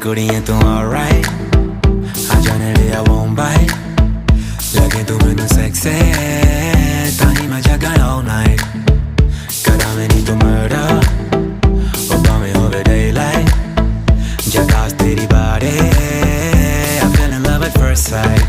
कुड़ियां तू alright आ जाने दे I won't bite लगे तू मैनू sexy ताही मैं जागा all night करा मैनी तू murder ओ भावें होवे daylight जगास तेरी body I fell in love at first sight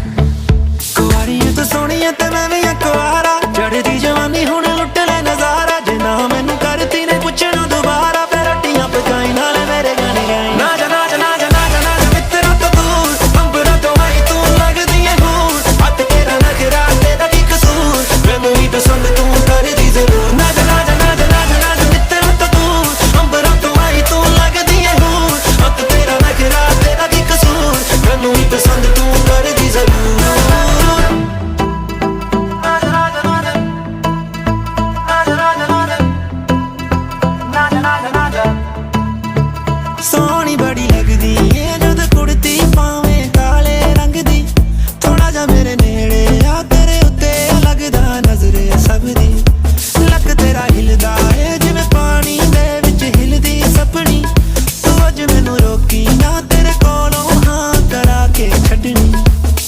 कुआरियां तू सोहणियां ते मैं भी कुआरा चढ़दी जवानी हुण लुट ले नज़ारा जे ना मैनू करती ने पुछना दोबारा फिर रट्टियां पकाई नाल मेरे गाने गाई ना जा ना जा ना जा ना जा ना जा मित्रा तो दूर अंबरा तो आई तू लगदी है हूर हट तेरा नखरा तेरा की कसूर मैनू ही पसंद तू करदी जरूर ना जा ना जा ना जा ना जा ना जा मित्रा तो दूर अंबरा तो आई तू लगदी है हूर हट तेरा नखरा तेरा की कसूर मैनू ही पसंद तू करदी जरूर सोहनी बड़ी लगदी है जद कुड़ती पावे काले रंग दी थोड़ा जा मेरे नेड़े आ तेरे उत्ते लगदा नजरे सब दी लक तेरा हिलदा है जिवें पानी दे विच हिलदी सपनी तू अज मैनू रोकी ना तेरे कोलों हाँ करा के छड्डनी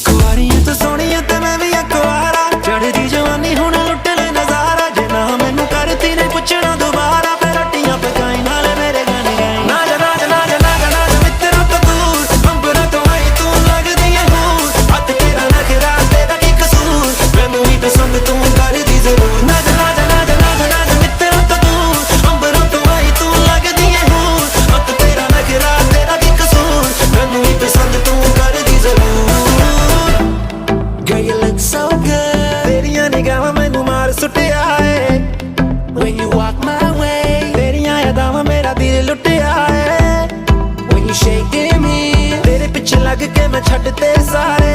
कुआरियां तू सोहणियां ते मैं भी कुआरा चढ़दी जवानी हुण लुट ले नज़ारा जे ना मैनू करती ने पुछना दोबारा फिर रट्टियां पकाई नाल मेरे गाने गाई ना जा ना जा ना जा ना जा ना जा मित्रा तो दूर अंबरा तो आई तू लगदी है हूर हट तेरा नखरा तेरा की कसूर मैनू ही पसंद तू करदी जरूर ना जा ना जा ना जा ना जा ना जा मित्रा तो दूर अंबरा तो आई तू लगदी है हूर हट तेरा नखरा तेरा की कसूर मैनू ही पसंद तू करदी जरूर Girl you look so good तेरियां निगाहां मैनू मार सुटिया है When you walk my way तेरियां यादां मेरा दिल लुटिया है When you shaking me तेरे पिछे लग के मैं छड्डते सारे